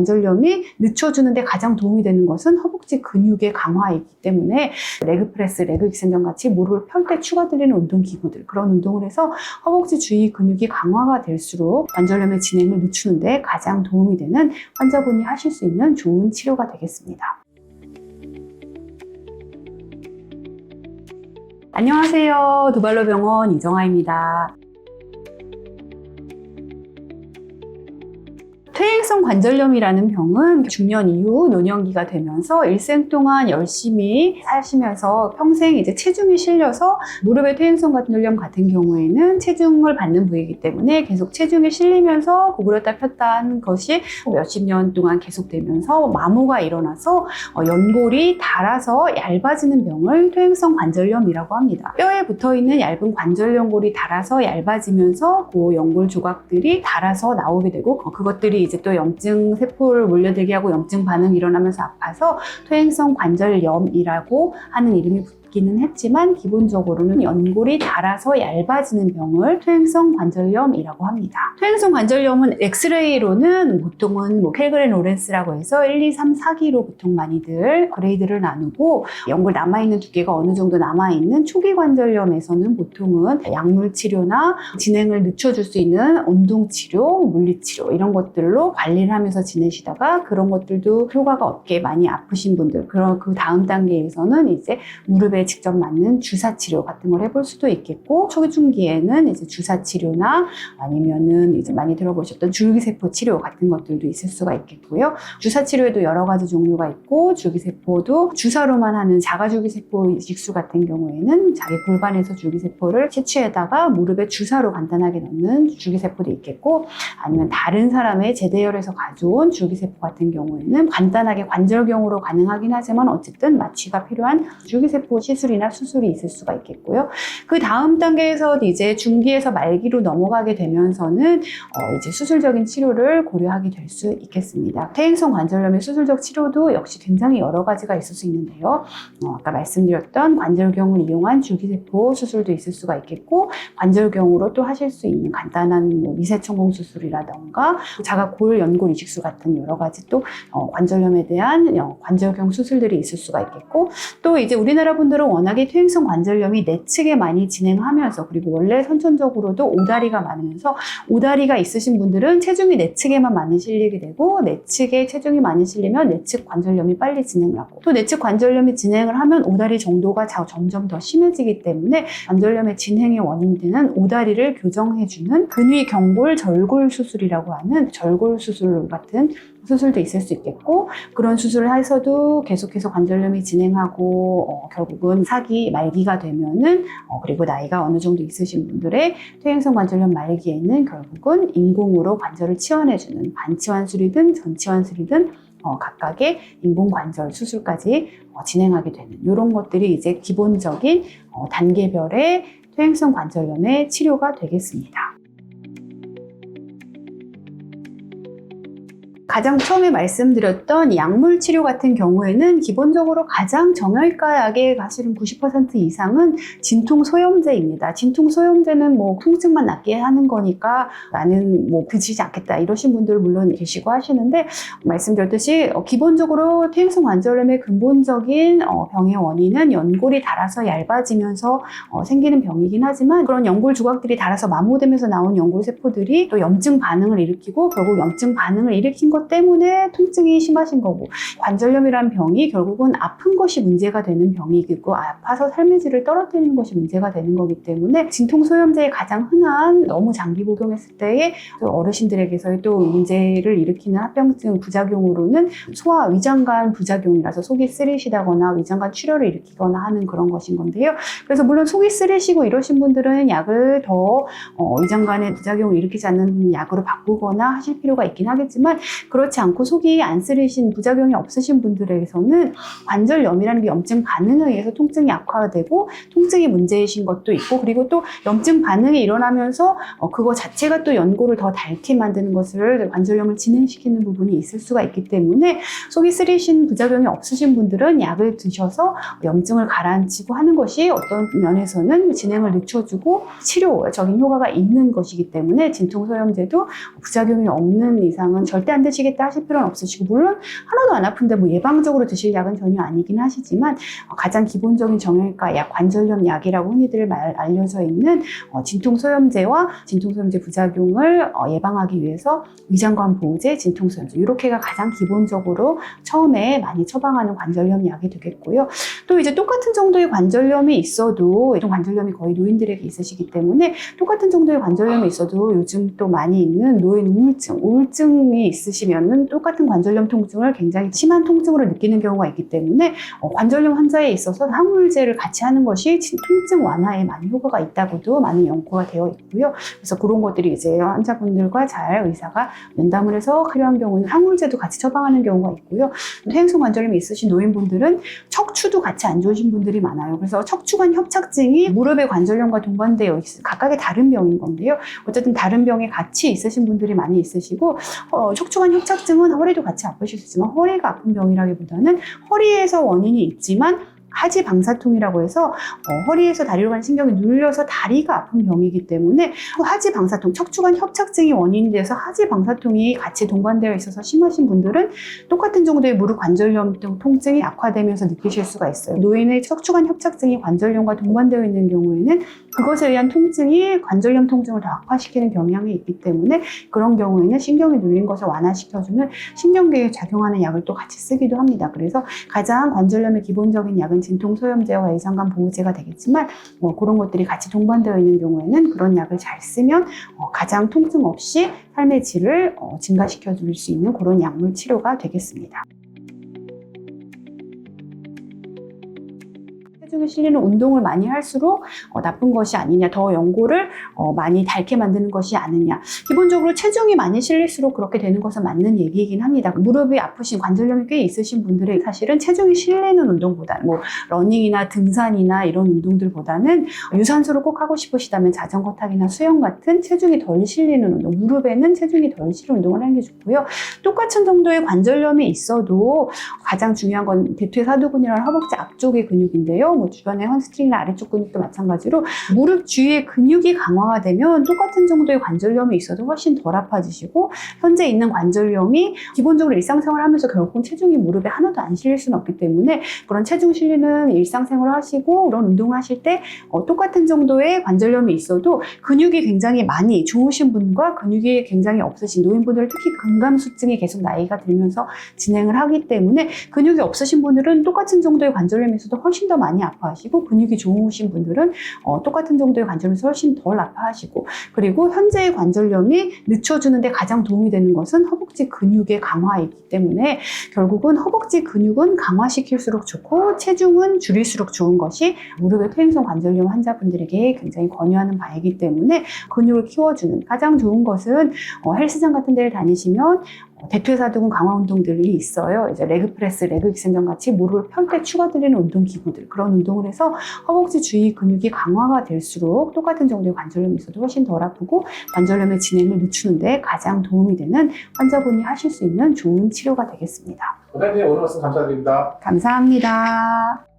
관절염이 늦춰주는데 가장 도움이 되는 것은 허벅지 근육의 강화이기 때문에 레그 프레스, 레그 익스텐션 같이 무릎을 펼 때 추가되는 운동 기구들, 그런 운동을 해서 허벅지 주위 근육이 강화가 될수록 관절염의 진행을 늦추는데 가장 도움이 되는 환자분이 하실 수 있는 좋은 치료가 되겠습니다. 안녕하세요. 두발로병원 이정아입니다. 퇴행성 관절염이라는 병은 중년 이후 노년기가 되면서 일생 동안 열심히 사시면서 평생 이제 체중이 실려서 무릎의 퇴행성 관절염 같은 경우에는 체중을 받는 부위이기 때문에 계속 체중이 실리면서 구부렸다 폈다 하는 것이 몇십 년 동안 계속되면서 마모가 일어나서 연골이 닳아서 얇아지는 병을 퇴행성 관절염이라고 합니다. 뼈에 붙어있는 얇은 관절 연골이 닳아서 얇아지면서 그 연골 조각들이 닳아서 나오게 되고 그것들이 이제 또 염증 세포를 몰려들게 하고 염증 반응이 일어나면서 아파서 퇴행성 관절염이라고 하는 이름이 기는 했지만 기본적으로는 연골이 닳아서 얇아지는 병을 퇴행성 관절염이라고 합니다. 퇴행성 관절염은 엑스레이로는 보통은 켈그렌 로렌스라고 해서 1, 2, 3, 4기로 보통 많이들 그레이드를 나누고 연골 남아있는 두께가 어느 정도 남아있는 초기 관절염에서는 보통은 약물 치료나 진행을 늦춰줄 수 있는 운동 치료, 물리치료 이런 것들로 관리를 하면서 지내시다가 그런 것들도 효과가 없게 많이 아프신 분들, 그 다음 단계에서는 이제 무릎에 직접 맞는 주사 치료 같은 걸 해볼 수도 있겠고, 초기 중기에는 이제 주사 치료나 아니면은 이제 많이 들어보셨던 줄기세포 치료 같은 것들도 있을 수가 있겠고요. 주사 치료에도 여러 가지 종류가 있고, 줄기세포도 주사로만 하는 자가줄기세포 이식수 같은 경우에는 자기 골반에서 줄기세포를 채취에다가 무릎에 주사로 간단하게 넣는 줄기세포도 있겠고, 아니면 다른 사람의 재대혈에서 가져온 줄기세포 같은 경우에는 간단하게 관절경으로 가능하긴 하지만 어쨌든 마취가 필요한 줄기세포 시술이나 수술이 있을 수가 있겠고요. 그 다음 단계에서 이제 중기에서 말기로 넘어가게 되면서는 이제 수술적인 치료를 고려하게 될 수 있겠습니다. 퇴행성 관절염의 수술적 치료도 역시 굉장히 여러 가지가 있을 수 있는데요. 아까 말씀드렸던 관절경을 이용한 줄기세포 수술도 있을 수가 있겠고, 관절경으로 또 하실 수 있는 간단한 미세천공 수술이라던가 자가골 연골 이식수 같은 여러 가지 또 관절염에 대한 관절경 수술들이 있을 수가 있겠고, 또 이제 우리나라 분들은 워낙에 퇴행성 관절염이 내측에 많이 진행하면서, 그리고 원래 선천적으로도 오다리가 많으면서 오다리가 있으신 분들은 체중이 내측에만 많이 실리게 되고, 내측에 체중이 많이 실리면 내측 관절염이 빨리 진행을 하고, 또 내측 관절염이 진행을 하면 오다리 정도가 점점 더 심해지기 때문에 관절염의 진행의 원인이 되는 오다리를 교정해주는 근위경골 절골 수술이라고 하는 절골 수술 같은 수술도 있을 수 있겠고, 그런 수술을 해서도 계속해서 관절염이 진행하고 결국은 사기 말기가 되면은 그리고 나이가 어느 정도 있으신 분들의 퇴행성 관절염 말기에는 결국은 인공으로 관절을 치환해주는 반치환술이든 전치환술이든 각각의 인공관절 수술까지 진행하게 되는 이런 것들이 이제 기본적인 단계별의 퇴행성 관절염의 치료가 되겠습니다. 가장 처음에 말씀드렸던 약물 치료 같은 경우에는 기본적으로 가장 정형외과 약의 사실은 90% 이상은 진통소염제입니다. 진통소염제는 통증만 낫게 하는 거니까 나는 드시지 않겠다 이러신 분들 물론 계시고 하시는데, 말씀드렸듯이 기본적으로 퇴행성 관절염의 근본적인 병의 원인은 연골이 닳아서 얇아지면서 생기는 병이긴 하지만, 그런 연골 조각들이 닳아서 마모되면서 나온 연골세포들이 또 염증 반응을 일으키고, 결국 염증 반응을 일으킨 것 때문에 통증이 심하신 거고, 관절염이란 병이 결국은 아픈 것이 문제가 되는 병이고, 아파서 삶의 질을 떨어뜨리는 것이 문제가 되는 거기 때문에 진통소염제의 가장 흔한 너무 장기 복용했을 때의 어르신들에게서의 또 문제를 일으키는 합병증 부작용으로는 소화 위장관 부작용이라서 속이 쓰리시다거나 위장관 출혈을 일으키거나 하는 그런 것인 건데요. 그래서 물론 속이 쓰리시고 이러신 분들은 약을 더 위장관에 부작용을 일으키지 않는 약으로 바꾸거나 하실 필요가 있긴 하겠지만, 그렇지 않고 속이 안 쓰리신 부작용이 없으신 분들에게서는 관절염이라는 게 염증 반응에 의해서 통증이 악화되고 통증이 문제이신 것도 있고, 그리고 또 염증 반응이 일어나면서 그거 자체가 또 연골을 더 닳게 만드는 것을 관절염을 진행시키는 부분이 있을 수가 있기 때문에, 속이 쓰리신 부작용이 없으신 분들은 약을 드셔서 염증을 가라앉히고 하는 것이 어떤 면에서는 진행을 늦춰주고 치료적인 효과가 있는 것이기 때문에, 진통소염제도 부작용이 없는 이상은 절대 안 드시기 아프시겠다 하실 필요는 없으시고, 물론 하나도 안 아픈데 뭐 예방적으로 드실 약은 전혀 아니긴 하시지만 가장 기본적인 정형외과 약, 관절염 약이라고 흔히들 알려져 있는 진통소염제와 진통소염제 부작용을 예방하기 위해서 위장관 보호제, 진통소염제, 이렇게가 가장 기본적으로 처음에 많이 처방하는 관절염 약이 되겠고요. 또 이제 똑같은 정도의 관절염이 있어도, 관절염이 거의 노인들에게 있으시기 때문에 똑같은 정도의 관절염이 있어도 요즘 또 많이 있는 노인 우울증이 있으시면은 똑같은 관절염 통증을 굉장히 심한 통증으로 느끼는 경우가 있기 때문에 관절염 환자에 있어서 항우울제를 같이 하는 것이 통증 완화에 많이 효과가 있다고도 많은 연구가 되어 있고요. 그래서 그런 것들이 이제 환자분들과 잘 의사가 면담을 해서 필요한 경우는 항우울제도 같이 처방하는 경우가 있고요. 퇴행성 관절염이 있으신 노인분들은 척추도 같이 안 좋으신 분들이 많아요. 그래서 척추관 협착증이 무릎의 관절염과 동반되어 있어요. 각각의 다른 병인 건데요. 어쨌든 다른 병에 같이 있으신 분들이 많이 있으시고, 척추관 협착증은 허리도 같이 아프실 수 있지만 허리가 아픈 병이라기보다는 허리에서 원인이 있지만 하지 방사통이라고 해서 허리에서 다리로 가는 신경이 눌려서 다리가 아픈 병이기 때문에 하지 방사통, 척추관 협착증이 원인이 돼서 하지 방사통이 같이 동반되어 있어서 심하신 분들은 똑같은 정도의 무릎 관절염 등 통증이 악화되면서 느끼실 수가 있어요. 노인의 척추관 협착증이 관절염과 동반되어 있는 경우에는 그것에 의한 통증이 관절염 통증을 더 악화시키는 경향이 있기 때문에 그런 경우에는 신경이 눌린 것을 완화시켜주는 신경계에 작용하는 약을 또 같이 쓰기도 합니다. 그래서 가장 관절염의 기본적인 약은 진통소염제와 위장관 보호제가 되겠지만 그런 것들이 같이 동반되어 있는 경우에는 그런 약을 잘 쓰면 가장 통증 없이 삶의 질을 증가시켜 줄 수 있는 그런 약물 치료가 되겠습니다. 체중이 실리는 운동을 많이 할수록 나쁜 것이 아니냐, 더 연골을 많이 닳게 만드는 것이 아니냐. 기본적으로 체중이 많이 실릴수록 그렇게 되는 것은 맞는 얘기이긴 합니다. 무릎이 아프신, 관절염이 꽤 있으신 분들이 사실은 체중이 실리는 운동보다 러닝이나 등산이나 이런 운동들보다는 유산소를 꼭 하고 싶으시다면 자전거 타기나 수영 같은 체중이 덜 실리는 운동, 무릎에는 체중이 덜 실리는 운동을 하는 게 좋고요. 똑같은 정도의 관절염이 있어도 가장 중요한 건 대퇴사두근이라는 허벅지 앞쪽의 근육인데요. 주변의 햄스트링이나 아래쪽 근육도 마찬가지로 무릎 주위의 근육이 강화가 되면 똑같은 정도의 관절염이 있어도 훨씬 덜 아파지시고, 현재 있는 관절염이 기본적으로 일상생활을 하면서 결국은 체중이 무릎에 하나도 안 실릴 수는 없기 때문에 그런 체중 실리는 일상생활을 하시고 그런 운동을 하실 때 똑같은 정도의 관절염이 있어도 근육이 굉장히 많이 좋으신 분과 근육이 굉장히 없으신 노인분들, 특히 근감수증이 계속 나이가 들면서 진행을 하기 때문에 근육이 없으신 분들은 똑같은 정도의 관절염이 있어도 훨씬 더 많이 아파하시고, 근육이 좋으신 분들은 똑같은 정도의 관절염에서 훨씬 덜 아파하시고, 그리고 현재의 관절염이 늦춰주는데 가장 도움이 되는 것은 허벅지 근육의 강화이기 때문에 결국은 허벅지 근육은 강화시킬수록 좋고 체중은 줄일수록 좋은 것이 무릎의 퇴행성 관절염 환자분들에게 굉장히 권유하는 바이기 때문에 근육을 키워주는 가장 좋은 것은 헬스장 같은 데를 다니시면 대퇴사두근 강화 운동들이 있어요. 이제 레그프레스, 레그 익스텐션 같이 무릎을 펼 때 추가되는 운동 기구들, 그런 운동을 해서 허벅지 주위 근육이 강화가 될수록 똑같은 정도의 관절염이 있어도 훨씬 덜 아프고 관절염의 진행을 늦추는데 가장 도움이 되는 환자분이 하실 수 있는 좋은 치료가 되겠습니다. 원장님 오늘 말씀 감사드립니다. 감사합니다.